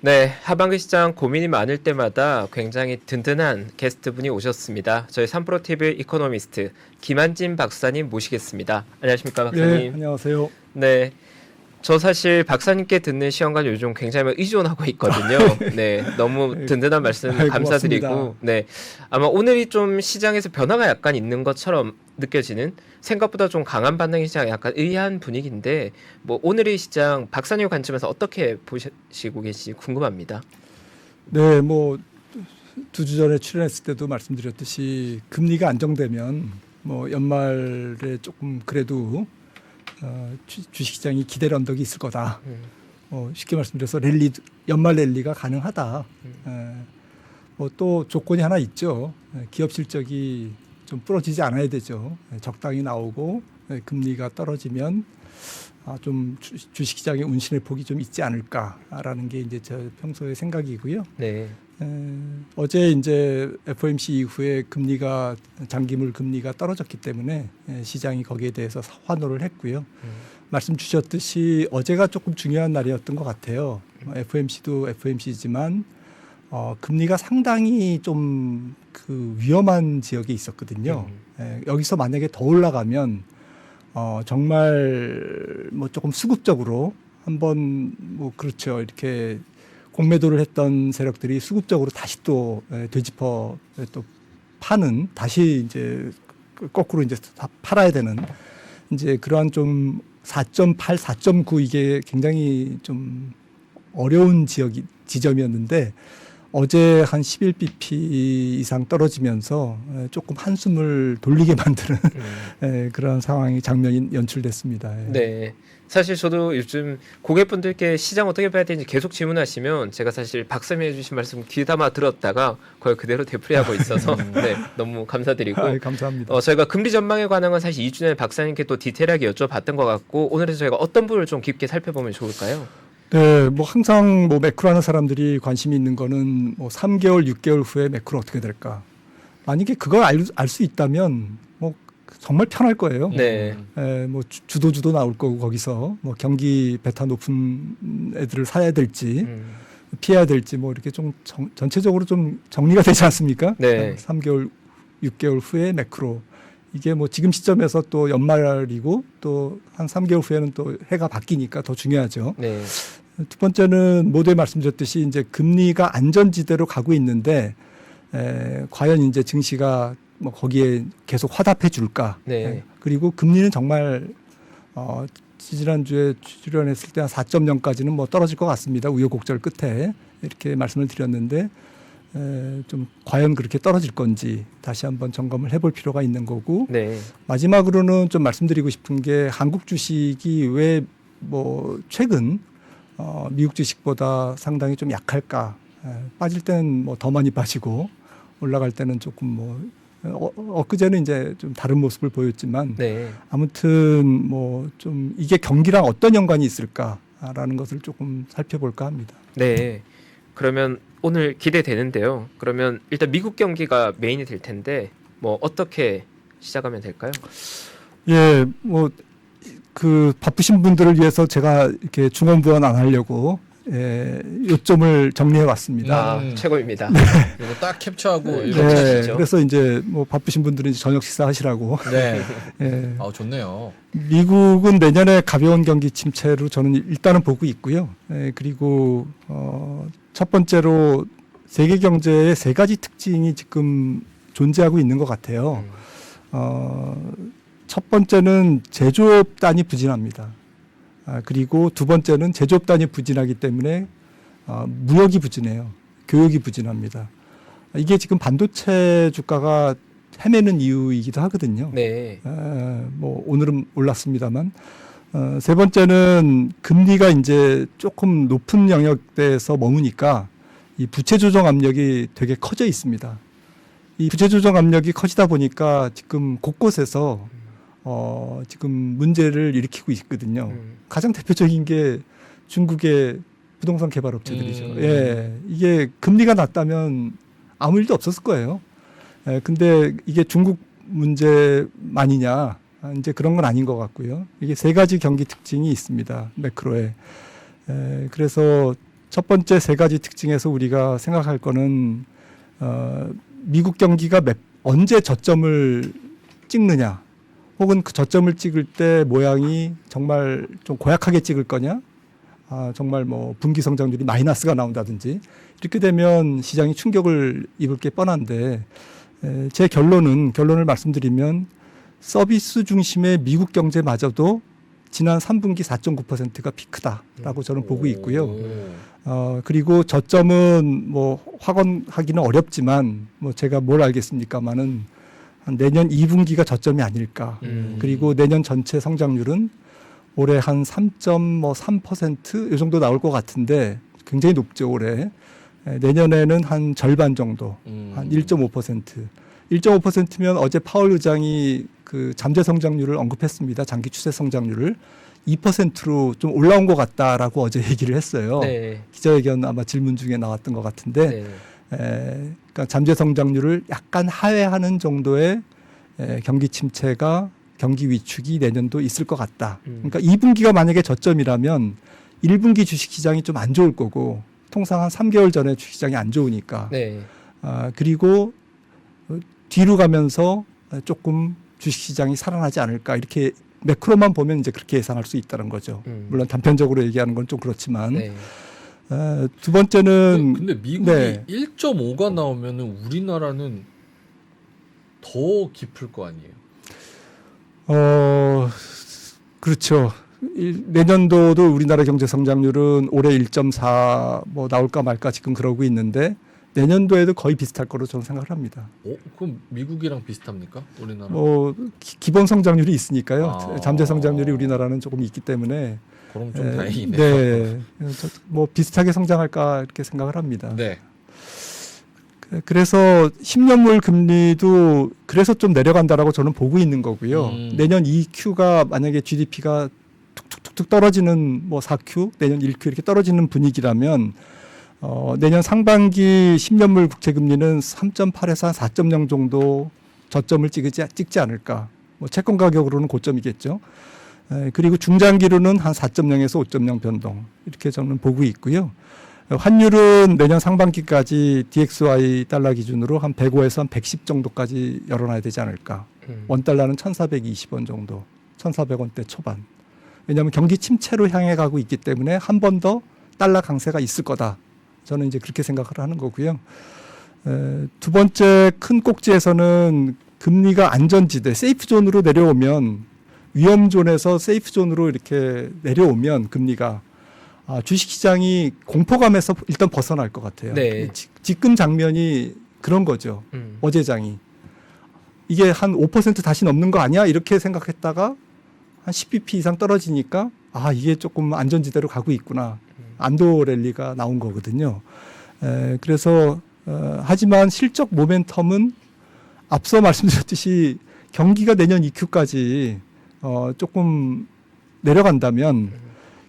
네, 하반기 시장 고민이 많을 때마다 굉장히 든든한 게스트분이 오셨습니다. 저희 삼프로TV 이코노미스트 김한진 박사님 모시겠습니다. 안녕하십니까, 박사님? 네, 안녕하세요. 네, 저 사실 박사님께 듣는 시험관 요즘 굉장히 의존하고 있거든요. 네, 너무 든든한 말씀 감사드리고, 고맙습니다. 네, 아마 오늘이 좀 시장에서 변화가 약간 있는 것처럼 느껴지는 생각보다 좀 강한 반등의 시장 약간 의아한 분위기인데 뭐 오늘의 시장 박사님 관점에서 어떻게 보시고 계신지 궁금합니다. 네, 뭐 2주 전에 출연했을 때도 말씀드렸듯이 금리가 안정되면 뭐 연말에 조금 그래도 주식시장이 기대 언덕이 있을 거다. 쉽게 말씀드려서 연말 랠리가 가능하다. 뭐 또 조건이 하나 있죠. 기업 실적이 좀 부러지지 않아야 되죠. 적당히 나오고 금리가 떨어지면 좀 주식시장의 운신의 폭이 좀 있지 않을까라는 게 이제 저 평소의 생각이고요. 네. 어제 이제 FOMC 이후에 장기물 금리가 떨어졌기 때문에 시장이 거기에 대해서 환호를 했고요. 말씀 주셨듯이 어제가 조금 중요한 날이었던 것 같아요. FOMC도 FOMC지만 금리가 상당히 좀 그 위험한 지역에 있었거든요. 여기서 만약에 더 올라가면 정말 뭐 조금 수급적으로 한번 뭐 그렇죠. 이렇게 공매도를 했던 세력들이 수급적으로 다시 또 되짚어 또 파는 다시 이제 거꾸로 이제 다 팔아야 되는 이제 그러한 좀 4.8, 4.9 이게 굉장히 좀 어려운 지점이었는데 어제 한 11bp 이상 떨어지면서 조금 한숨을 돌리게 만드는 그런 상황이 장면이 연출됐습니다. 네. 사실 저도 요즘 고객분들께 시장 어떻게 봐야 되는지 계속 질문하시면 제가 사실 박사님이 해주신 말씀 귀담아 들었다가 그걸 그대로 되풀이하고 있어서 네, 너무 감사드리고 감사합니다. 저희가 금리 전망에 관한 건 사실 2주 전에 박사님께 또 디테일하게 여쭤봤던 것 같고 오늘은 저희가 어떤 부분을 좀 깊게 살펴보면 좋을까요? 네, 뭐 항상 뭐 매크로 하는 사람들이 관심이 있는 거는 뭐 3개월, 6개월 후에 매크로 어떻게 될까? 만약에 그걸 알 수 있다면 뭐 정말 편할 거예요. 네. 뭐 주도 나올 거고 거기서 뭐 경기 베타 높은 애들을 사야 될지 피해야 될지 뭐 이렇게 좀 전체적으로 좀 정리가 되지 않습니까? 네. 3개월, 6개월 후에 매크로. 이게 뭐 지금 시점에서 또 연말이고 또 한 3개월 후에는 또 해가 바뀌니까 더 중요하죠. 네. 두 번째는 모두에 말씀드렸듯이 이제 금리가 안전지대로 가고 있는데 과연 이제 증시가 뭐 거기에 계속 화답해 줄까? 네. 그리고 금리는 정말 지난주에 출연했을 때 한 4.0까지는 뭐 떨어질 것 같습니다. 우여곡절 끝에 이렇게 말씀을 드렸는데 좀 과연 그렇게 떨어질 건지 다시 한번 점검을 해볼 필요가 있는 거고 네. 마지막으로는 좀 말씀드리고 싶은 게 한국 주식이 왜 뭐 최근 미국 주식보다 상당히 좀 약할까? 빠질 때는 뭐 더 많이 빠지고 올라갈 때는 조금 뭐 엊그제는 이제 좀 다른 모습을 보였지만 네. 아무튼 뭐 좀 이게 경기랑 어떤 연관이 있을까라는 것을 조금 살펴볼까 합니다. 네. 그러면 오늘 기대되는데요. 그러면 일단 미국 경기가 메인이 될 텐데 뭐 어떻게 시작하면 될까요? 예, 뭐 그 바쁘신 분들을 위해서 제가 이렇게 중언부언 안 하려고 요점을 정리해 왔습니다. 최고입니다. 이거 딱 캡처하고 네. 읽어. 네, 주시죠. 그래서 이제 뭐 바쁘신 분들은 이제 저녁 식사하시라고. 네. 예, 좋네요. 미국은 내년에 가벼운 경기 침체로 저는 일단은 보고 있고요. 그리고 첫 번째로 세계 경제의 세 가지 특징이 지금 존재하고 있는 것 같아요. 첫 번째는 제조업단이 부진합니다. 그리고 두 번째는 제조업단이 부진하기 때문에 무역이 부진해요. 교역이 부진합니다. 이게 지금 반도체 주가가 헤매는 이유이기도 하거든요. 네. 뭐 오늘은 올랐습니다만 세 번째는 금리가 이제 조금 높은 영역대에서 머무니까 이 부채 조정 압력이 되게 커져 있습니다. 이 부채 조정 압력이 커지다 보니까 지금 곳곳에서 지금 문제를 일으키고 있거든요. 가장 대표적인 게 중국의 부동산 개발 업체들이죠. 예, 이게 금리가 낮다면 아무 일도 없었을 거예요. 근데 이게 중국 문제만이냐? 이제 그런 건 아닌 것 같고요. 이게 세 가지 경기 특징이 있습니다. 매크로에. 그래서 첫 번째 세 가지 특징에서 우리가 생각할 거는 미국 경기가 언제 저점을 찍느냐, 혹은 그 저점을 찍을 때 모양이 정말 좀 고약하게 찍을 거냐, 정말 뭐 분기 성장률이 마이너스가 나온다든지 이렇게 되면 시장이 충격을 입을 게 뻔한데, 제 결론을 말씀드리면 서비스 중심의 미국 경제마저도 지난 3분기 4.9%가 피크다라고 저는 보고 있고요. 그리고 저점은 뭐 확언하기는 어렵지만 뭐 제가 뭘 알겠습니까마는 한 내년 2분기가 저점이 아닐까. 그리고 내년 전체 성장률은 올해 한 3.3% 이 정도 나올 것 같은데 굉장히 높죠 올해. 내년에는 한 절반 정도, 한 1.5%. 1.5%면 어제 파월 의장이 그 잠재 성장률을 언급했습니다. 장기 추세 성장률을 2%로 좀 올라온 것 같다라고 어제 얘기를 했어요. 네. 기자회견 아마 질문 중에 나왔던 것 같은데, 그러니까 잠재 성장률을 약간 하회하는 정도의 경기 침체가, 경기 위축이 내년도 있을 것 같다. 그러니까 2분기가 만약에 저점이라면 1분기 주식시장이 좀 안 좋을 거고, 통상 한 3개월 전에 주식시장이 안 좋으니까. 네. 그리고 뒤로 가면서 조금 주식시장이 살아나지 않을까, 이렇게 매크로만 보면 이제 그렇게 예상할 수 있다는 거죠. 물론 단편적으로 얘기하는 건 좀 그렇지만. 네. 두 번째는 근데 미국이 1.5가 나오면은 우리나라는 더 깊을 거 아니에요? 그렇죠. 내년도도 우리나라 경제 성장률은 올해 1.4 뭐 나올까 말까 지금 그러고 있는데, 내년도에도 거의 비슷할 거로 저는 생각을 합니다. 그럼 미국이랑 비슷합니까? 우리나라? 기본 성장률이 있으니까요. 아. 잠재 성장률이 우리나라는 조금 있기 때문에. 그럼 좀 다행이네요. 네. 뭐 비슷하게 성장할까 이렇게 생각을 합니다. 네. 그래서 10년물 금리도 그래서 좀 내려간다라고 저는 보고 있는 거고요. 내년 2Q가 만약에 GDP가 툭툭툭 떨어지는 뭐 4Q, 내년 1Q 이렇게 떨어지는 분위기라면 내년 상반기 10년물 국채금리는 3.8에서 한 4.0 정도 저점을 찍지 않을까. 뭐 채권 가격으로는 고점이겠죠. 그리고 중장기로는 한 4.0에서 5.0 변동 이렇게 저는 보고 있고요. 환율은 내년 상반기까지 DXY 달러 기준으로 한 105에서 한 110 정도까지 열어놔야 되지 않을까. 원달러는 1,420원 정도, 1,400원대 초반. 왜냐하면 경기 침체로 향해 가고 있기 때문에 한 번 더 달러 강세가 있을 거다. 저는 이제 그렇게 생각을 하는 거고요. 두 번째 큰 꼭지에서는 금리가 안전지대, 세이프존으로 내려오면, 위험존에서 세이프존으로 이렇게 내려오면 금리가 주식시장이 공포감에서 일단 벗어날 것 같아요. 네. 지금 장면이 그런 거죠. 어제장이. 이게 한 5% 다시 넘는 거 아니야? 이렇게 생각했다가 한 10bp 이상 떨어지니까 이게 조금 안전지대로 가고 있구나. 안도 랠리가 나온 거거든요. 그래서 하지만 실적 모멘텀은 앞서 말씀드렸듯이 경기가 내년 2Q까지 조금 내려간다면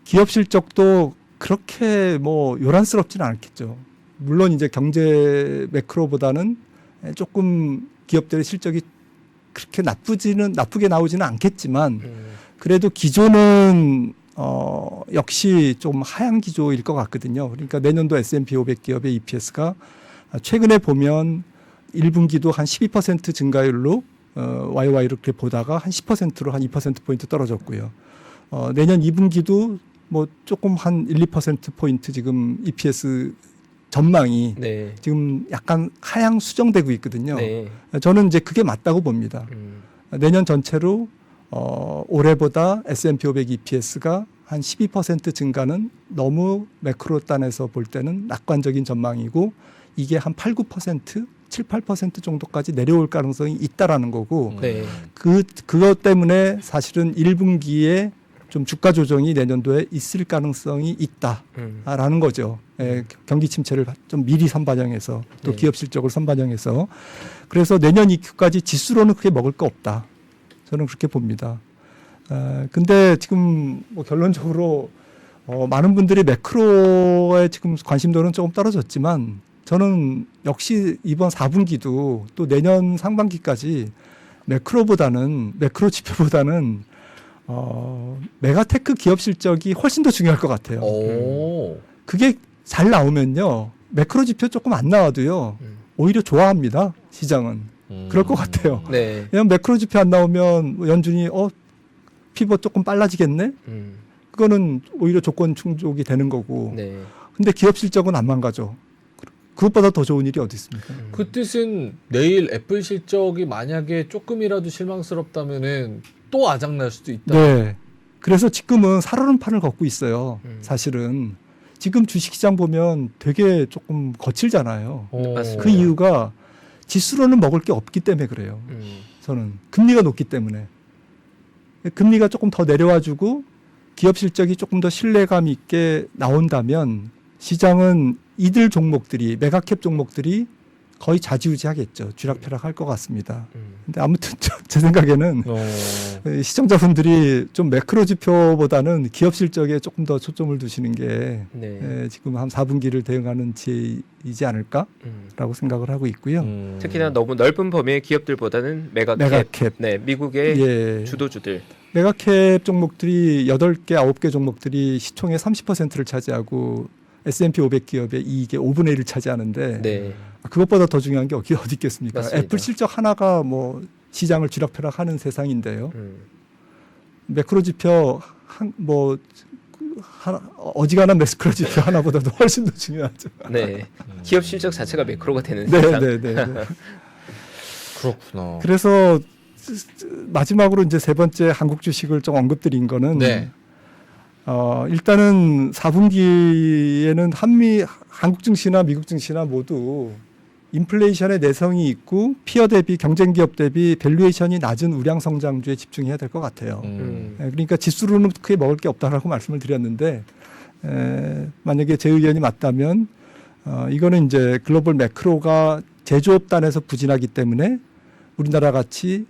기업 실적도 그렇게 뭐 요란스럽지는 않겠죠. 물론 이제 경제 매크로보다는 조금 기업들의 실적이 그렇게 나쁘게 나오지는 않겠지만, 그래도 기조는 역시 좀 하향 기조일 것 같거든요. 그러니까 내년도 S&P 500 기업의 EPS가 최근에 보면 1분기도 한 12% 증가율로 YY로 이렇게 보다가 한 10%로 한 2%포인트 떨어졌고요. 내년 2분기도 뭐 조금 한 1, 2%포인트 지금 EPS 전망이 지금 약간 하향 수정되고 있거든요. 저는 이제 그게 맞다고 봅니다. 내년 전체로 올해보다 S&P 500 EPS가 한 12% 증가는 너무 매크로 단에서 볼 때는 낙관적인 전망이고, 이게 한 8, 9%, 7, 8% 정도까지 내려올 가능성이 있다라는 거고, 그것 때문에 사실은 1분기에 좀 주가 조정이 내년도에 있을 가능성이 있다라는 거죠. 경기 침체를 좀 미리 선반영해서, 또 기업 실적을 선반영해서. 그래서 내년 2Q까지 지수로는 크게 먹을 거 없다. 저는 그렇게 봅니다. 근데 지금 뭐 결론적으로 많은 분들이 매크로에 지금 관심도는 조금 떨어졌지만, 저는 역시 이번 4분기도 또 내년 상반기까지 매크로 지표보다는 메가테크 기업 실적이 훨씬 더 중요할 것 같아요. 오. 그게 잘 나오면요. 매크로 지표 조금 안 나와도요. 오히려 좋아합니다. 시장은. 그럴 것 같아요. 네. 왜냐면 매크로 지표 안 나오면 뭐 연준이 피벗 조금 빨라지겠네? 그거는 오히려 조건 충족이 되는 거고. 네. 근데 기업 실적은 안 망가져. 그것보다 더 좋은 일이 어디 있습니까? 그 뜻은 내일 애플 실적이 만약에 조금이라도 실망스럽다면은 또 아작날 수도 있다. 네. 그래서 지금은 살얼음판을 걷고 있어요. 사실은. 지금 주식시장 보면 되게 조금 거칠잖아요. 맞습니다. 그 이유가 지수로는 먹을 게 없기 때문에 그래요. 저는. 금리가 높기 때문에. 금리가 조금 더 내려와주고 기업 실적이 조금 더 신뢰감 있게 나온다면 시장은 이들 종목들이, 메가캡 종목들이 거의 좌지우지하겠죠. 쥐락펴락할 것 같습니다. 근데 아무튼 제 생각에는 시청자분들이 좀 매크로 지표보다는 기업 실적에 조금 더 초점을 두시는 게 네. 지금 한 4분기를 대응하는 지혜이지 않을까라고 생각을 하고 있고요. 특히나 너무 넓은 범위의 기업들보다는 메가캡, 메가캡. 네, 미국의 예. 주도주들. 메가캡 종목들이 8개, 9개 종목들이 시총의 30%를 차지하고 S&P 500 기업의 이익의 5분의 1을 차지하는데 네. 그것보다 더 중요한 게 어디 있겠습니까? 맞습니다. 애플 실적 하나가 뭐 시장을 쥐락펴락하는 세상인데요. 매크로 지표 어지간한 매크로 지표 하나보다도 훨씬 더 중요하죠. 네. 기업 실적 자체가 매크로가 되는 세상. 네. 그렇구나. 그래서 마지막으로 이제 세 번째 한국 주식을 좀 언급드린 거는 네. 일단은 4분기에는 한국 증시나 미국 증시나 모두 인플레이션의 내성이 있고 피어 대비 경쟁 기업 대비 밸류에이션이 낮은 우량 성장주에 집중해야 될 것 같아요. 그러니까 지수로는 크게 먹을 게 없다라고 말씀을 드렸는데 만약에 제 의견이 맞다면 이거는 이제 글로벌 매크로가 제조업단에서 부진하기 때문에 우리나라 같이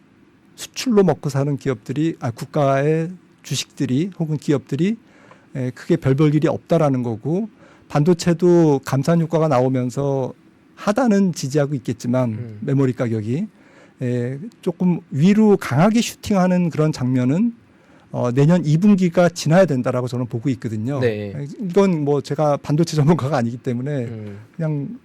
수출로 먹고 사는 기업들이 국가의 주식들이 혹은 기업들이 크게 별 볼 일이 없다라는 거고 반도체도 감산 효과가 나오면서 하단은 지지하고 있겠지만 메모리 가격이 조금 위로 강하게 슈팅하는 그런 장면은 내년 2분기가 지나야 된다라고 저는 보고 있거든요. 네. 이건 뭐 제가 반도체 전문가가 아니기 때문에 그냥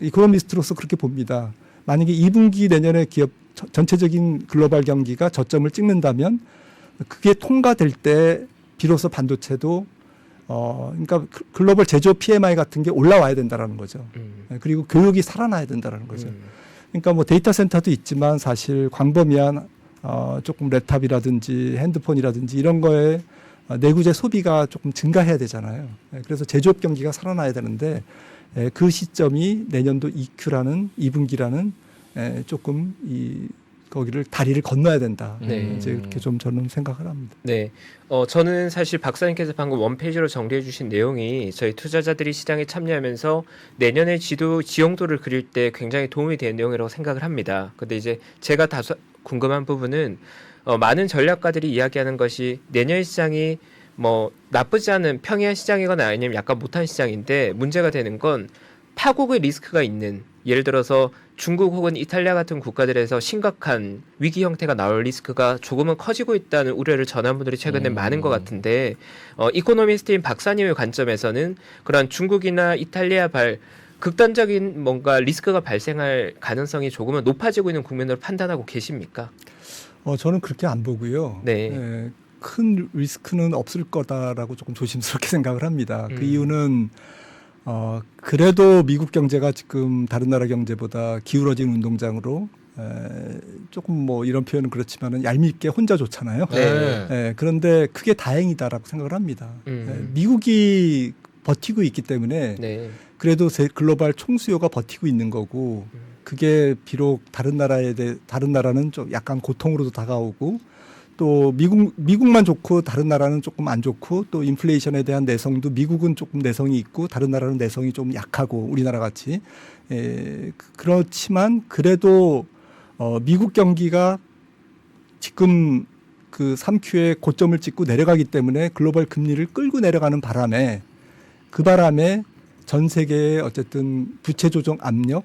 이코노미스트로서 그렇게 봅니다. 만약에 2분기 내년에 기업 전체적인 글로벌 경기가 저점을 찍는다면 그게 통과될 때 비로소 반도체도 그러니까 글로벌 제조업 PMI 같은 게 올라와야 된다라는 거죠. 그리고 교육이 살아나야 된다라는 거죠. 그러니까 뭐 데이터 센터도 있지만 사실 광범위한 조금 랩탑이라든지 핸드폰이라든지 이런 거에 내구재 소비가 조금 증가해야 되잖아요. 그래서 제조업 경기가 살아나야 되는데 그 시점이 내년도 2분기라는 조금 거기를 다리를 건너야 된다. 네. 이제 그렇게 좀 저는 생각을 합니다. 네. 저는 사실 박사님께서 방금 원페이지로 정리해 주신 내용이 저희 투자자들이 시장에 참여하면서 내년의 지형도를 그릴 때 굉장히 도움이 되는 내용이라고 생각을 합니다. 근데 이제 제가 다소 궁금한 부분은 많은 전략가들이 이야기하는 것이 내년 시장이 뭐 나쁘지 않은 평이한 시장이거나 아니면 약간 못한 시장인데 문제가 되는 건 파국의 리스크가 있는, 예를 들어서 중국 혹은 이탈리아 같은 국가들에서 심각한 위기 형태가 나올 리스크가 조금은 커지고 있다는 우려를 전한 분들이 최근에 많은 것 같은데 이코노미스트인 박사님의 관점에서는 그런 중국이나 이탈리아발 극단적인 뭔가 리스크가 발생할 가능성이 조금은 높아지고 있는 국면으로 판단하고 계십니까? 저는 그렇게 안 보고요. 네. 큰 리스크는 없을 거다라고 조금 조심스럽게 생각을 합니다. 그 이유는 그래도 미국 경제가 지금 다른 나라 경제보다 기울어진 운동장으로 조금 뭐 이런 표현은 그렇지만은 얄밉게 혼자 좋잖아요. 네. 그런데 그게 다행이다라고 생각을 합니다. 미국이 버티고 있기 때문에 네. 그래도 글로벌 총수요가 버티고 있는 거고 그게 비록 다른 나라는 좀 약간 고통으로도 다가오고 또 미국만 좋고 다른 나라는 조금 안 좋고 또 인플레이션에 대한 내성도 미국은 조금 내성이 있고 다른 나라는 내성이 좀 약하고 우리나라 같이 그렇지만 그래도 미국 경기가 지금 그 3Q에 고점을 찍고 내려가기 때문에 글로벌 금리를 끌고 내려가는 바람에 그 바람에 전 세계의 어쨌든 부채 조정 압력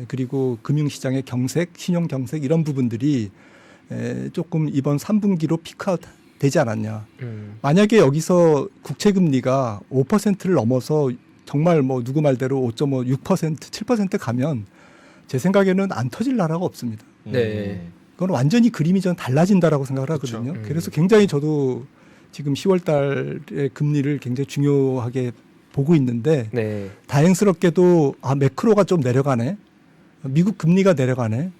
그리고 금융시장의 경색, 신용 경색 이런 부분들이 조금 이번 3분기로 피크아웃 되지 않았냐. 만약에 여기서 국채 금리가 5%를 넘어서 정말 뭐 누구 말대로 5.5, 6%, 7% 가면 제 생각에는 안 터질 나라가 없습니다. 네. 그건 완전히 그림이 좀 달라진다라고 생각을 그쵸. 하거든요. 그래서 굉장히 저도 지금 10월 달에 금리를 굉장히 중요하게 보고 있는데 네. 다행스럽게도 매크로가 좀 내려가네. 미국 금리가 내려가네.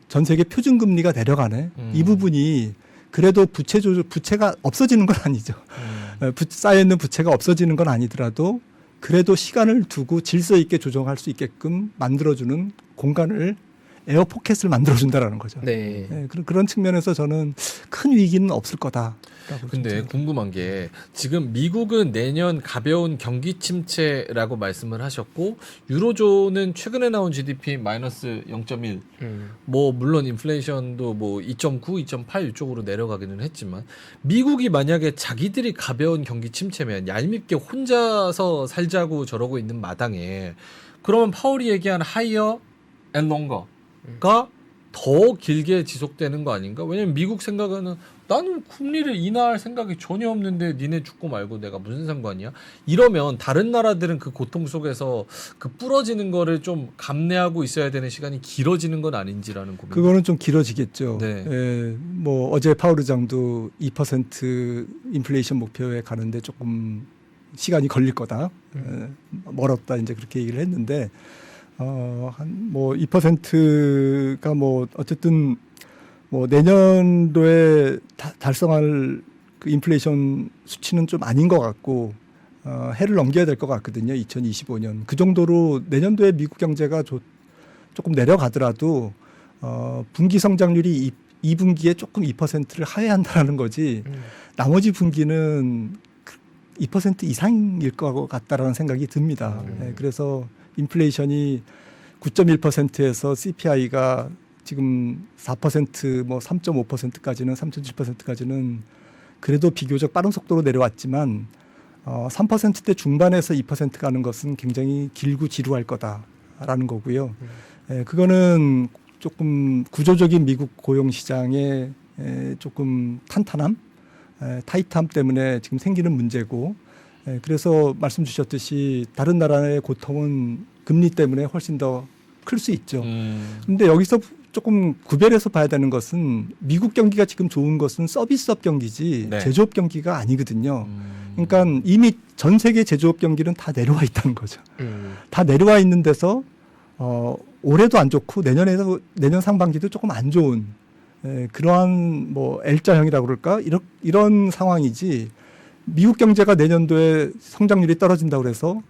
전 세계 표준 금리가 내려가네. 이 부분이 그래도 부채가 없어지는 건 아니죠. 쌓여 있는 부채가 없어지는 건 아니더라도 그래도 시간을 두고 질서 있게 조정할 수 있게끔 만들어주는 공간을 에어 포켓을 만들어준다라는 거죠. 네. 네, 그런 측면에서 저는 큰 위기는 없을 거다라고. 근데 생각합니다. 궁금한 게 지금 미국은 내년 가벼운 경기 침체라고 말씀을 하셨고 유로존은 최근에 나온 GDP 마이너스 0.1. 뭐 물론 인플레이션도 뭐 2.9, 2.8 이쪽으로 내려가기는 했지만 미국이 만약에 자기들이 가벼운 경기 침체면 얄밉게 혼자서 살자고 저러고 있는 마당에 그러면 파월이 얘기한 하이어 앤 롱거가 더 길게 지속되는 거 아닌가? 왜냐면 미국 생각에는 나는 금리를 인하할 생각이 전혀 없는데 니네 죽고 말고 내가 무슨 상관이야? 이러면 다른 나라들은 그 고통 속에서 그 부러지는 거를 좀 감내하고 있어야 되는 시간이 길어지는 건 아닌지라는 고민. 그거는 좀 길어지겠죠. 네. 예, 뭐 어제 파월 의장도 2% 인플레이션 목표에 가는데 조금 시간이 걸릴 거다. 멀었다 이제 그렇게 얘기를 했는데 한 뭐 2%가 뭐 어쨌든 뭐 내년도에 달성할 그 인플레이션 수치는 좀 아닌 것 같고 해를 넘겨야 될 것 같거든요. 2025년 그 정도로 내년도에 미국 경제가 조금 내려가더라도 분기 성장률이 2분기에 조금 2%를 하회한다는 거지 나머지 분기는 2% 이상일 것 같다라는 생각이 듭니다. 네, 그래서 인플레이션이 9.1%에서 CPI가 지금 4% 뭐 3.5%까지는 3.7%까지는 그래도 비교적 빠른 속도로 내려왔지만 3%대 중반에서 2% 가는 것은 굉장히 길고 지루할 거다라는 거고요. 그거는 조금 구조적인 미국 고용 시장의 조금 탄탄함, 타이트함 때문에 지금 생기는 문제고 그래서 말씀 주셨듯이 다른 나라의 고통은 금리 때문에 훨씬 더 클 수 있죠. 그런데 여기서 조금 구별해서 봐야 되는 것은 미국 경기가 지금 좋은 것은 서비스업 경기지 네. 제조업 경기가 아니거든요. 그러니까 이미 전 세계 제조업 경기는 다 내려와 있다는 거죠. 다 내려와 있는 데서 올해도 안 좋고 내년 상반기도 조금 안 좋은 그러한 뭐 L자형이라고 그럴까 이런 상황이지 미국 경제가 내년도에 성장률이 떨어진다고 그래서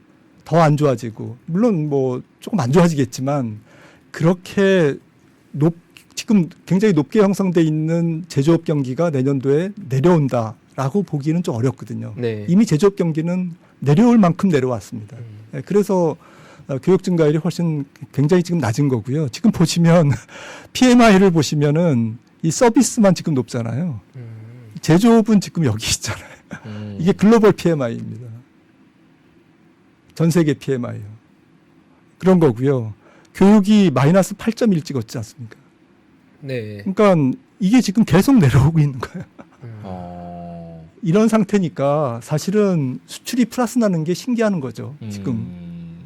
더 안 좋아지고 물론 뭐 조금 안 좋아지겠지만 그렇게 지금 굉장히 높게 형성돼 있는 제조업 경기가 내년도에 내려온다라고 보기는 좀 어렵거든요. 네. 이미 제조업 경기는 내려올 만큼 내려왔습니다. 그래서 교육 증가율이 훨씬 굉장히 지금 낮은 거고요. 지금 보시면 PMI를 보시면은 이 서비스만 지금 높잖아요. 제조업은 지금 여기 있잖아요. 이게 글로벌 PMI입니다. 전 세계 PMI요. 그런 거고요. 교육이 마이너스 8.1 찍었지 않습니까? 네. 그러니까 이게 지금 계속 내려오고 있는 거예요. 이런 상태니까 사실은 수출이 플러스 나는 게 신기한 거죠. 지금.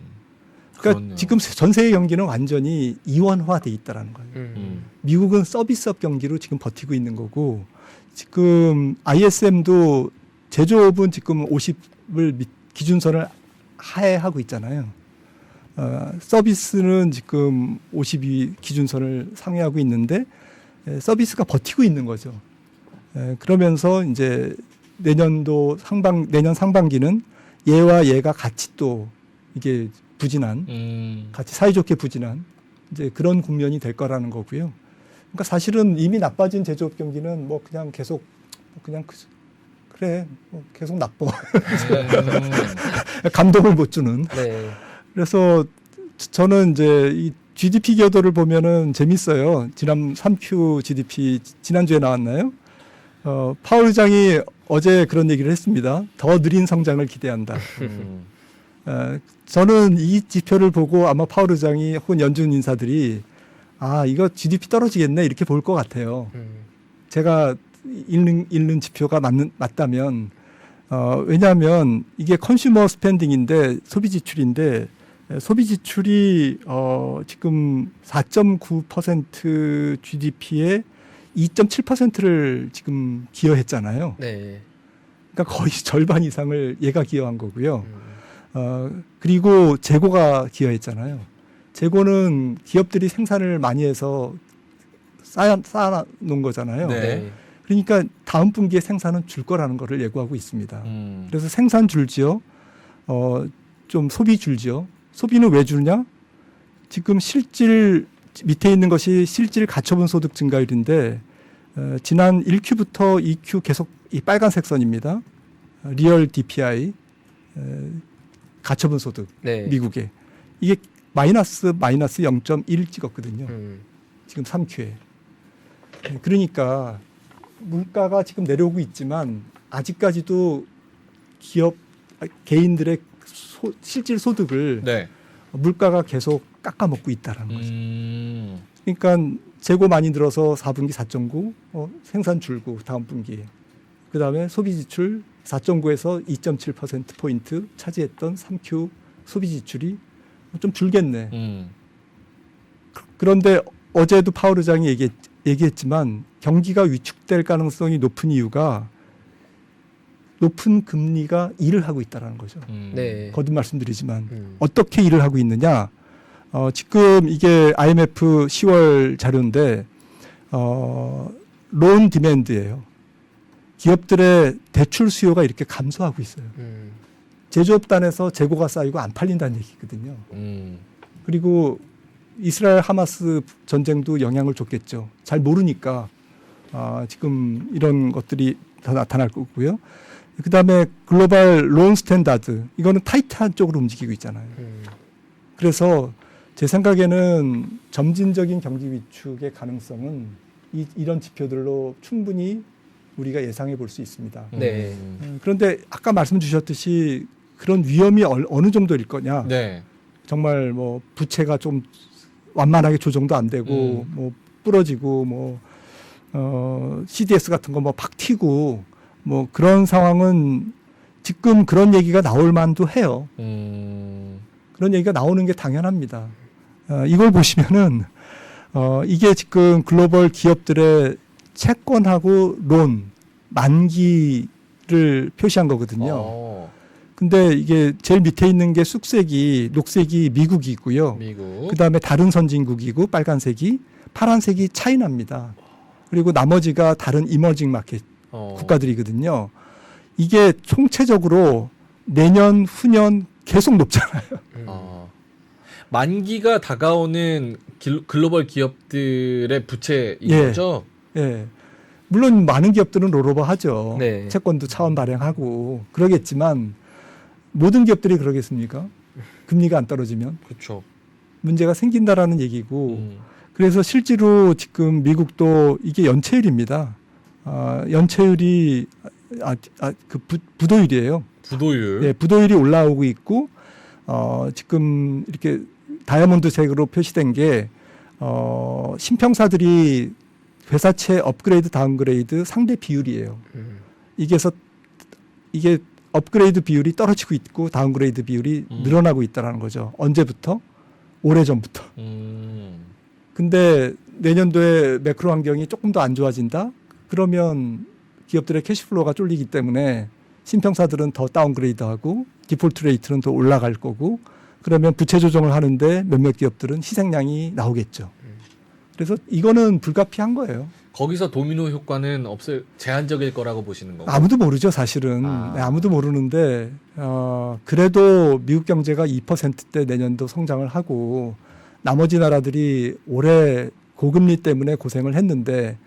그러니까 그렇네요. 지금 전 세계 경기는 완전히 이원화돼 있다라는 거예요. 미국은 서비스업 경기로 지금 버티고 있는 거고 지금 ISM도 제조업은 지금 50을 기준선을 하회하고 있잖아요. 서비스는 지금 52 기준선을 상회하고 있는데 서비스가 버티고 있는 거죠. 그러면서 이제 내년 상반기는 얘와 얘가 같이 또 이게 부진한 같이 사이좋게 부진한 이제 그런 국면이 될 거라는 거고요. 그러니까 사실은 이미 나빠진 제조업 경기는 뭐 그냥 계속 그냥 그래 뭐 계속 나빠 감동을 못 주는. 네. 그래서 저는 이제 이 GDP 기여도를 보면은 재밌어요. 지난 3Q GDP 지난주에 나왔나요? 파월 의장이 어제 그런 얘기를 했습니다. 더 느린 성장을 기대한다. 저는 이 지표를 보고 아마 파월 의장이 혹은 연준 인사들이 이거 GDP 떨어지겠네 이렇게 볼 것 같아요. 제가 읽는 지표가 맞다면 왜냐하면 이게 컨슈머 스펜딩인데 소비 지출인데 소비 지출이 지금 4.9% GDP에 2.7%를 지금 기여했잖아요. 네. 그러니까 거의 절반 이상을 얘가 기여한 거고요. 그리고 재고가 기여했잖아요. 재고는 기업들이 생산을 많이 해서 쌓아놓은 거잖아요. 네. 그러니까 다음 분기에 생산은 줄 거라는 거를 예고하고 있습니다. 그래서 생산 줄지요. 좀 소비 줄지요. 소비는 왜 줄냐? 지금 실질 밑에 있는 것이 실질 가처분 소득 증가율인데 지난 1Q부터 2Q 계속 이 빨간색 선입니다. 리얼 DPI 가처분 소득 네. 미국에 이게 마이너스 0.1 찍었거든요. 지금 3Q에. 그러니까 물가가 지금 내려오고 있지만 아직까지도 개인들의 실질 소득을 네. 물가가 계속 깎아먹고 있다는 거죠. 음. 그러니까 재고 많이 늘어서 4분기 4.9 생산 줄고 다음 분기에 그다음에 소비 지출 4.9에서 2.7%포인트 차지했던 3Q 소비 지출이 좀 줄겠네. 그런데 어제도 파월 의장이 얘기했지만 경기가 위축될 가능성이 높은 이유가 높은 금리가 일을 하고 있다는 거죠. 네. 거듭 말씀드리지만 어떻게 일을 하고 있느냐. 지금 이게 IMF 10월 자료인데 론 디맨드예요. 기업들의 대출 수요가 이렇게 감소하고 있어요. 제조업단에서 재고가 쌓이고 안 팔린다는 얘기거든요. 그리고 이스라엘 하마스 전쟁도 영향을 줬겠죠. 잘 모르니까 지금 이런 것들이 다 나타날 거고요. 그다음에 글로벌 론 스탠다드 이거는 타이트한 쪽으로 움직이고 있잖아요. 그래서 제 생각에는 점진적인 경기 위축의 가능성은 이런 지표들로 충분히 우리가 예상해 볼 수 있습니다. 네. 그런데 아까 말씀 주셨듯이 그런 위험이 어느 정도일 거냐. 네. 정말 뭐 부채가 좀 완만하게 조정도 안 되고 뭐 부러지고 CDS 같은 거 뭐 팍 튀고 뭐 그런 상황은 지금 그런 얘기가 나올 만도 해요. 그런 얘기가 나오는 게 당연합니다. 이걸 보시면은 이게 지금 글로벌 기업들의 채권하고 론 만기를 표시한 거거든요. 근데 이게 제일 밑에 있는 게 녹색이 미국이고요. 미국. 그다음에 다른 선진국이고 빨간색이 파란색이 차이나입니다. 그리고 나머지가 다른 이머징 마켓 국가들이거든요. 이게 총체적으로 내년 후년 계속 높잖아요. 만기가 다가오는 글로벌 기업들의 부채인 예. 거죠? 예. 물론 많은 기업들은 롤오버 하죠. 네. 채권도 차원 발행하고 그러겠지만 모든 기업들이 그러겠습니까? 금리가 안 떨어지면 그렇죠. 문제가 문제가 생긴다라는 얘기고 그래서 실제로 지금 미국도 이게 연체율입니다. 연체율이 부도율이에요. 부도율. 예, 부도율이 올라오고 있고 지금 이렇게 다이아몬드색으로 표시된 게 신평사들이 회사채 업그레이드 다운그레이드 상대 비율이에요. 이게 업그레이드 비율이 떨어지고 있고 다운그레이드 비율이 늘어나고 있다는 거죠. 언제부터? 오래전부터. 근데 내년도에 매크로 환경이 조금 더 안 좋아진다? 그러면 기업들의 캐시플로우가 쫄리기 때문에 신평사들은 더 다운그레이드하고 디폴트 레이트는 더 올라갈 거고 그러면 부채 조정을 하는데 몇몇 기업들은 희생양이 나오겠죠. 그래서 이거는 불가피한 거예요. 거기서 도미노 효과는 제한적일 거라고 보시는 건가요? 아무도 모르죠, 사실은. 네, 아무도 모르는데 그래도 미국 경제가 2%대 내년도 성장을 하고 나머지 나라들이 올해 고금리 때문에 고생을 했는데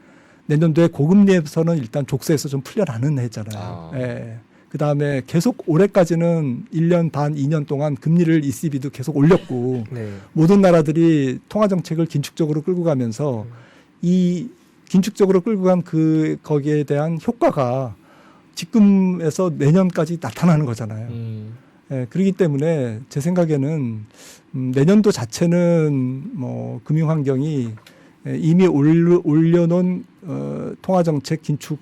내년도에 고금리에서는 일단 족쇄에서 좀 풀려나는 해잖아요. 예. 그다음에 계속 올해까지는 1년 반, 2년 동안 금리를 ECB도 계속 올렸고 네. 모든 나라들이 통화정책을 긴축적으로 끌고 가면서 이 긴축적으로 끌고 간 거기에 대한 효과가 지금에서 내년까지 나타나는 거잖아요. 예, 그렇기 때문에 제 생각에는 내년도 자체는 뭐 금융 환경이 이미 올려놓은 통화정책 긴축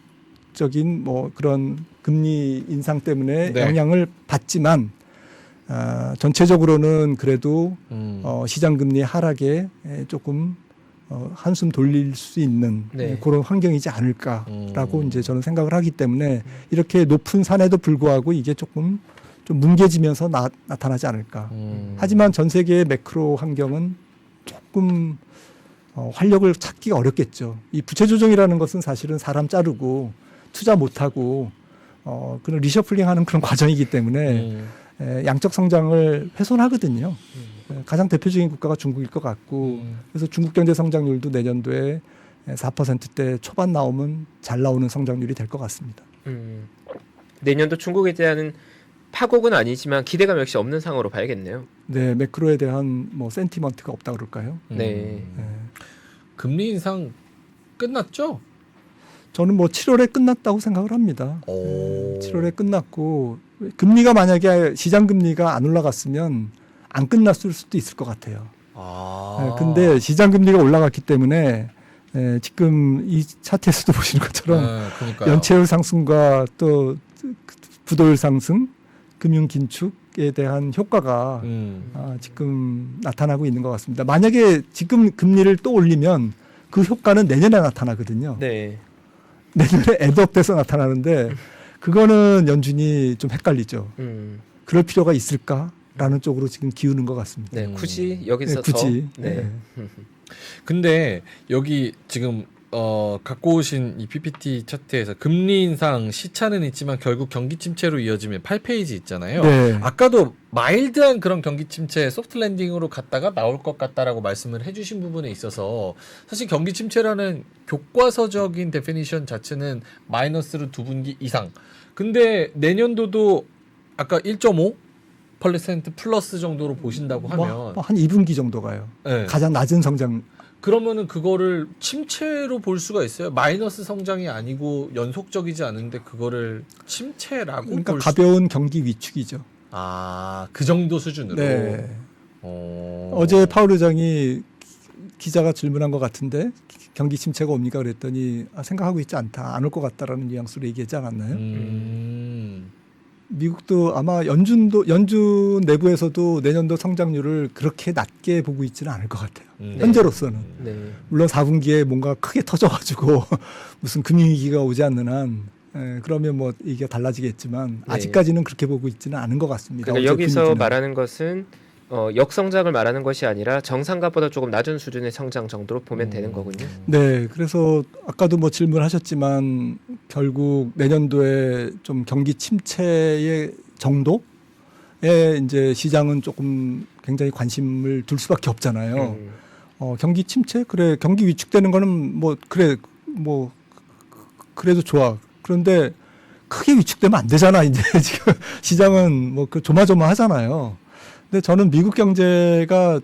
지속적인 뭐 그런 금리 인상 때문에 네. 영향을 받지만 전체적으로는 그래도 시장 금리 하락에 조금 한숨 돌릴 수 있는 네. 그런 환경이지 않을까라고 이제 저는 생각을 하기 때문에 이렇게 높은 산에도 불구하고 이게 조금 좀 뭉개지면서 나타나지 않을까. 하지만 전 세계의 매크로 환경은 조금 활력을 찾기가 어렵겠죠. 이 부채 조정이라는 것은 사실은 사람 자르고 투자 못하고 그런 리셔플링하는 그런 과정이기 때문에 양적 성장을 훼손하거든요. 가장 대표적인 국가가 중국일 것 같고 그래서 중국 경제 성장률도 내년도에 4%대 초반 나오면 잘 나오는 성장률이 될 것 같습니다. 내년도 중국에 대한 파국은 아니지만 기대감 역시 없는 상황으로 봐야겠네요. 네, 매크로에 대한 뭐 센티먼트가 없다 그럴까요? 네. 금리 인상 끝났죠? 저는 뭐 7월에 끝났다고 생각을 합니다. 오. 7월에 끝났고 금리가 만약에 시장 금리가 안 올라갔으면 안 끝났을 수도 있을 것 같아요. 근데 시장 금리가 올라갔기 때문에 지금 이 차트에서도 보시는 것처럼 그러니까요. 연체율 상승과 또 부도율 상승, 금융 긴축에 대한 효과가 지금 나타나고 있는 것 같습니다. 만약에 지금 금리를 또 올리면 그 효과는 내년에 나타나거든요. 네. 내년에 애드업돼서 나타나는데 그거는 연준이 좀 헷갈리죠. 그럴 필요가 있을까라는 쪽으로 지금 기우는 것 같습니다. 네. 굳이 여기서 굳이. 더. 네. 근데 여기 지금 갖고 오신 이 PPT 차트에서 금리 인상 시차는 있지만 결국 경기 침체로 이어지면 8페이지 있잖아요. 네. 아까도 마일드한 그런 경기 침체 소프트 랜딩으로 갔다가 나올 것 같다라고 말씀을 해주신 부분에 있어서 사실 경기 침체라는 교과서적인 데피니션 자체는 마이너스로 2분기 이상. 근데 내년도도 아까 1.5% 플러스 정도로 보신다고 하면 한 2분기 정도 가요. 네. 가장 낮은 성장. 그러면은 그거를 침체로 볼 수가 있어요. 마이너스 성장이 아니고 연속적이지 않은데 그거를 침체라고 그러니까 볼 가벼운 경기 위축이죠. 그 정도 수준으로. 네. 어... 어제 파월 의장이 기자가 질문한 것 같은데 경기 침체가 옵니까 그랬더니 생각하고 있지 않다. 안 올 것 같다라는 뉘앙스로 얘기하지 않았나요? 미국도 아마 연준 내부에서도 내년도 성장률을 그렇게 낮게 보고 있지는 않을 것 같아요. 현재로서는. 네. 물론 4분기에 뭔가 크게 터져가지고 무슨 금융위기가 오지 않는 한 그러면 뭐 이게 달라지겠지만 네. 아직까지는 그렇게 보고 있지는 않은 것 같습니다. 그러니까 어제 여기서 분위기는. 말하는 것은 역성장을 말하는 것이 아니라 정상값보다 조금 낮은 수준의 성장 정도로 보면 되는 거군요. 네, 그래서 아까도 뭐 질문하셨지만 결국 내년도에 좀 경기 침체의 정도에 이제 시장은 조금 굉장히 관심을 둘 수밖에 없잖아요. 경기 침체 그래 경기 위축되는 거는 뭐 그래 뭐 그래도 좋아. 그런데 크게 위축되면 안 되잖아. 이제 지금 시장은 뭐 그 조마조마하잖아요. 근데 저는 미국 경제가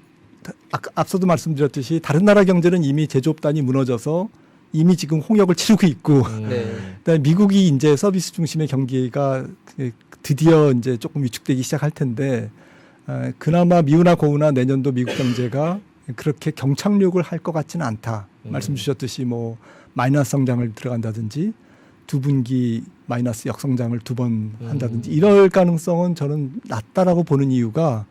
앞서도 말씀드렸듯이 다른 나라 경제는 이미 제조업단이 무너져서 이미 지금 홍역을 치르고 있고 네. 그다음에 미국이 이제 서비스 중심의 경기가 드디어 이제 조금 위축되기 시작할 텐데 그나마 미우나 고우나 내년도 미국 경제가 그렇게 경착륙을 할 것 같지는 않다. 말씀 주셨듯이 뭐 마이너스 성장을 들어간다든지 2분기 마이너스 역성장을 2번 한다든지 이럴 가능성은 저는 낮다라고 보는 이유가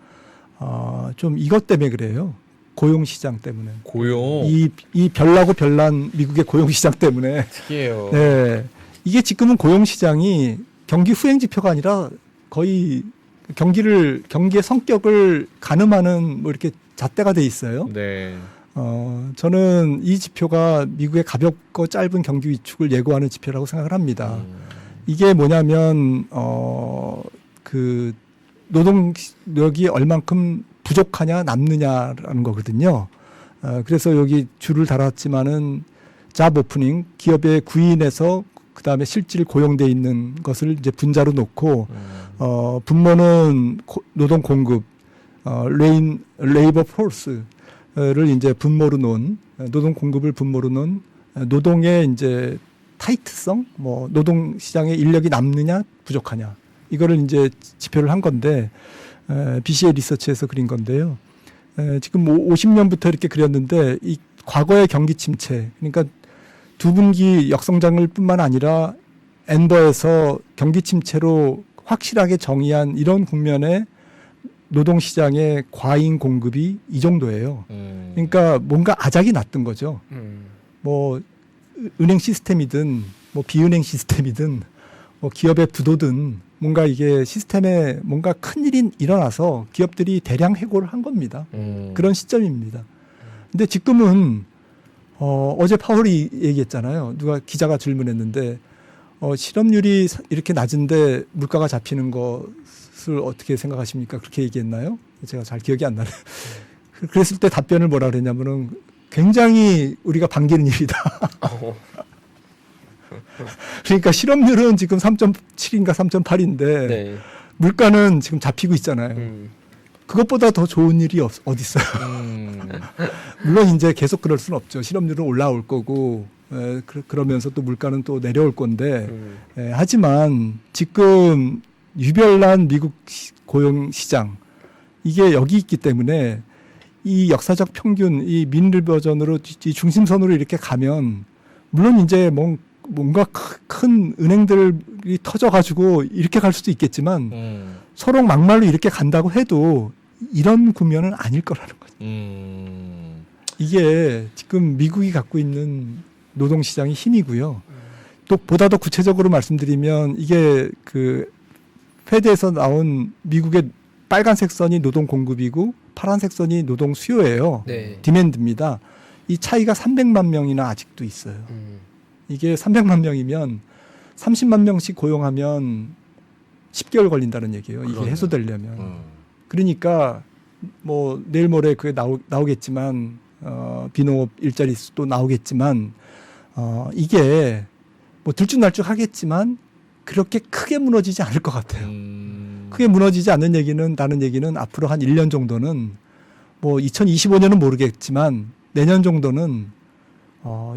좀 이것 때문에 그래요. 고용 시장 때문에. 고용. 이 별나고 별난 미국의 고용 시장 때문에. 특이해요. 네. 이게 지금은 고용 시장이 경기 후행 지표가 아니라 거의 경기의 성격을 가늠하는 뭐 이렇게 잣대가 돼 있어요. 네. 저는 이 지표가 미국의 가볍고 짧은 경기 위축을 예고하는 지표라고 생각을 합니다. 이게 뭐냐면 그 노동력이 얼만큼 부족하냐 남느냐라는 거거든요. 그래서 여기 줄을 달았지만은 잡 오프닝 기업의 구인에서 그 다음에 실질 고용돼 있는 것을 이제 분자로 놓고 분모는 노동 공급, 레이버 포스를 이제 분모로 놓은 노동 공급을 분모로 놓은 노동의 이제 타이트성, 뭐 노동 시장에 인력이 남느냐 부족하냐 이거를 이제 지표를 한 건데 BCA 리서치에서 그린 건데요. 지금 50년부터 이렇게 그렸는데 이 과거의 경기 침체, 그러니까 2분기 역성장을 뿐만 아니라 엔버에서 경기 침체로 확실하게 정의한 이런 국면에 노동시장의 과잉 공급이 이 정도예요. 그러니까 뭔가 아작이 났던 거죠. 뭐 은행 시스템이든 뭐 비은행 시스템이든 뭐 기업의 부도든 뭔가 이게 시스템에 뭔가 큰 일이 일어나서 기업들이 대량 해고를 한 겁니다. 그런 시점입니다. 근데 지금은 어제 파월이 얘기했잖아요. 누가 기자가 질문했는데 실업률이 이렇게 낮은데 물가가 잡히는 것을 어떻게 생각하십니까? 그렇게 얘기했나요? 제가 잘 기억이 안 나네요. 그랬을 때 답변을 뭐라 그랬냐면은 굉장히 우리가 반기는 일이다. 그러니까 실업률은 지금 3.7인가 3.8인데 네. 물가는 지금 잡히고 있잖아요. 그것보다 더 좋은 일이 어디 있어요? 물론 이제 계속 그럴 수는 없죠. 실업률은 올라올 거고 그러면서 또 물가는 또 내려올 건데 하지만 지금 유별난 미국 고용 시장 이게 여기 있기 때문에 이 역사적 평균 이 미들 버전으로 이 중심선으로 이렇게 가면 물론 이제 뭔가 큰 은행들이 터져가지고 이렇게 갈 수도 있겠지만 서로 막말로 이렇게 간다고 해도 이런 국면은 아닐 거라는 거죠. 이게 지금 미국이 갖고 있는 노동시장의 힘이고요. 또 보다 더 구체적으로 말씀드리면 이게 그 페드에서 나온 미국의 빨간색 선이 노동 공급이고 파란색 선이 노동 수요예요. 네. 디맨드입니다. 이 차이가 300만 명이나 아직도 있어요. 이게 300만 명이면 30만 명씩 고용하면 10개월 걸린다는 얘기예요. 이게 그러네요. 해소되려면. 그러니까 뭐 내일 모레 그게 나오겠지만 비농업 일자리 수도 나오겠지만 이게 뭐 들쭉날쭉 하겠지만 그렇게 크게 무너지지 않을 것 같아요. 크게 무너지지 않는 얘기는 다른 얘기는 앞으로 한 1년 정도는 뭐 2025년은 모르겠지만 내년 정도는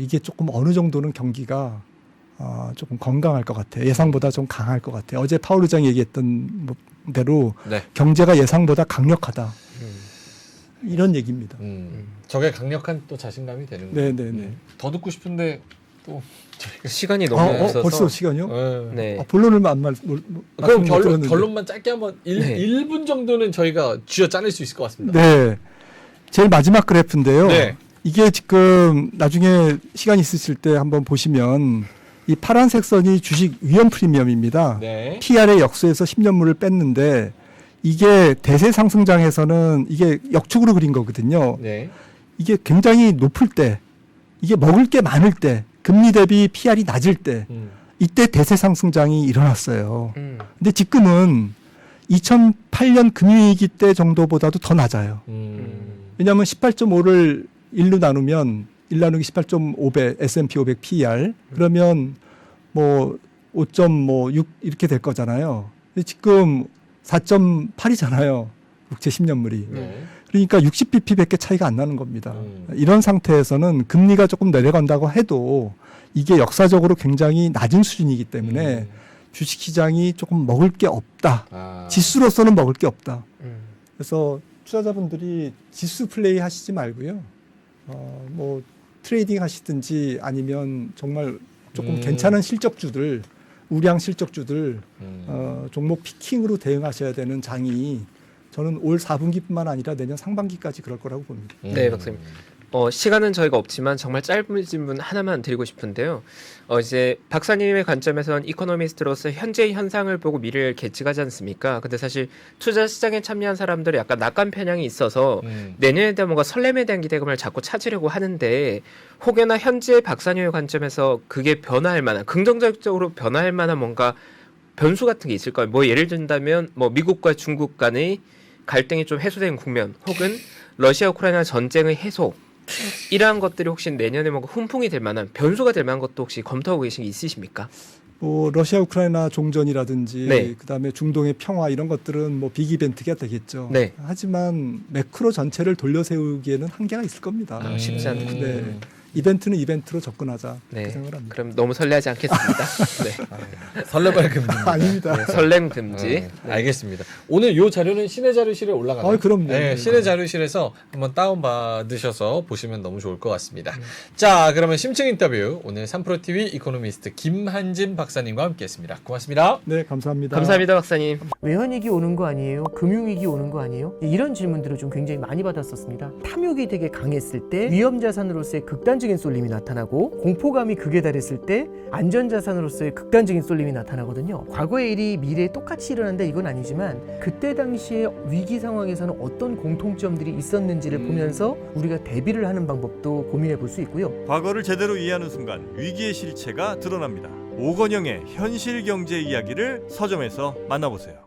이게 조금 어느 정도는 경기가 조금 건강할 것 같아요. 예상보다 좀 강할 것 같아요. 어제 파월 의장이 얘기했던 대로 네. 경제가 예상보다 강력하다. 이런 얘기입니다. 저게 강력한 또 자신감이 되는 거예요. 네네네. 더 듣고 싶은데 또 시간이 너무 없어서 벌써 시간이요? 네. 본론을 안 그럼 들었는데. 결론만 짧게 한번 네. 1분 정도는 저희가 쥐어 짜낼 수 있을 것 같습니다. 네. 제일 마지막 그래프인데요. 네. 이게 지금 나중에 시간 있으실 때 한번 보시면 이 파란색 선이 주식 위험 프리미엄입니다. 네. TR의 역수에서 10년물을 뺐는데 이게 대세 상승장에서는 이게 역축으로 그린 거거든요. 네. 이게 굉장히 높을 때, 이게 먹을 게 많을 때, 금리 대비 PR이 낮을 때, 이때 대세 상승장이 일어났어요. 근데 지금은 2008년 금융위기 때 정도보다도 더 낮아요. 왜냐하면 18.5를 1로 나누면 1 나누기 18.5배 S&P 500 PER 그러면 뭐 5.6 이렇게 될 거잖아요. 근데 지금 4.8이잖아요. 국채 10년물이. 네. 그러니까 60bp밖에 차이가 안 나는 겁니다. 이런 상태에서는 금리가 조금 내려간다고 해도 이게 역사적으로 굉장히 낮은 수준이기 때문에 주식시장이 조금 먹을 게 없다. 지수로서는 먹을 게 없다. 그래서 투자자분들이 지수 플레이 하시지 말고요. 뭐 트레이딩 하시든지 아니면 정말 조금 괜찮은 실적주들, 우량 실적주들 종목 피킹으로 대응하셔야 되는 장이 저는 올 4분기뿐만 아니라 내년 상반기까지 그럴 거라고 봅니다. 네, 박사님. 시간은 저희가 없지만 정말 짧은 질문 하나만 드리고 싶은데요. 이제 박사님의 관점에선 이코노미스트로서 현재의 현상을 보고 미래를 예측하지 않습니까? 근데 사실 투자 시장에 참여한 사람들이 약간 낙관 편향이 있어서 내년에 대한 뭔가 설렘에 대한 기대감을 자꾸 찾으려고 하는데 혹여나 현재 박사님의 관점에서 그게 변화할 만한 긍정적으로 변화할 만한 뭔가 변수 같은 게 있을까요? 뭐 예를 든다면 뭐 미국과 중국 간의 갈등이 좀 해소된 국면 혹은 러시아 우크라이나 전쟁의 해소 이러한 것들이 혹시 내년에 뭔가 훈풍이 될 만한 변수가 될 만한 것도 혹시 검토하고 계신 게 있으십니까? 뭐 러시아 우크라이나 종전이라든지 네. 그다음에 중동의 평화 이런 것들은 뭐 빅 이벤트가 되겠죠. 네. 하지만 매크로 전체를 돌려세우기에는 한계가 있을 겁니다. 쉽지 않군요. 네. 이벤트는 이벤트로 접근하자 네. 그렇게 생각을 합니다. 그럼 너무 설레하지 않겠습니다. 네. 설레발 금지. 아닙니다. 네, 설렘 금지. 알겠습니다. 오늘 요 자료는 신의 자료실에 올라가나요? 아, 그럼요. 네, 신의 자료실에서 한번 다운 받으셔서 보시면 너무 좋을 것 같습니다. 자, 그러면 심층 인터뷰 오늘 3프로TV 이코노미스트 김한진 박사님과 함께했습니다. 고맙습니다. 네, 감사합니다. 감사합니다, 박사님. 외환위기 오는 거 아니에요? 금융위기 오는 거 아니에요? 이런 질문들을 좀 굉장히 많이 받았었습니다. 탐욕이 되게 강했을 때 위험자산으로서의 극단적인 쏠림이 나타나고 공포감이 극에 달했을 때 안전자산으로서의 극단적인 쏠림이 나타나거든요. 과거의 일이 미래에 똑같이 일어난다 이건 아니지만 그때 당시에 위기 상황에서는 어떤 공통점들이 있었는지를 보면서 우리가 대비를 하는 방법도 고민해 볼 수 있고요. 과거를 제대로 이해하는 순간 위기의 실체가 드러납니다. 오건영의 현실 경제 이야기를 서점에서 만나보세요.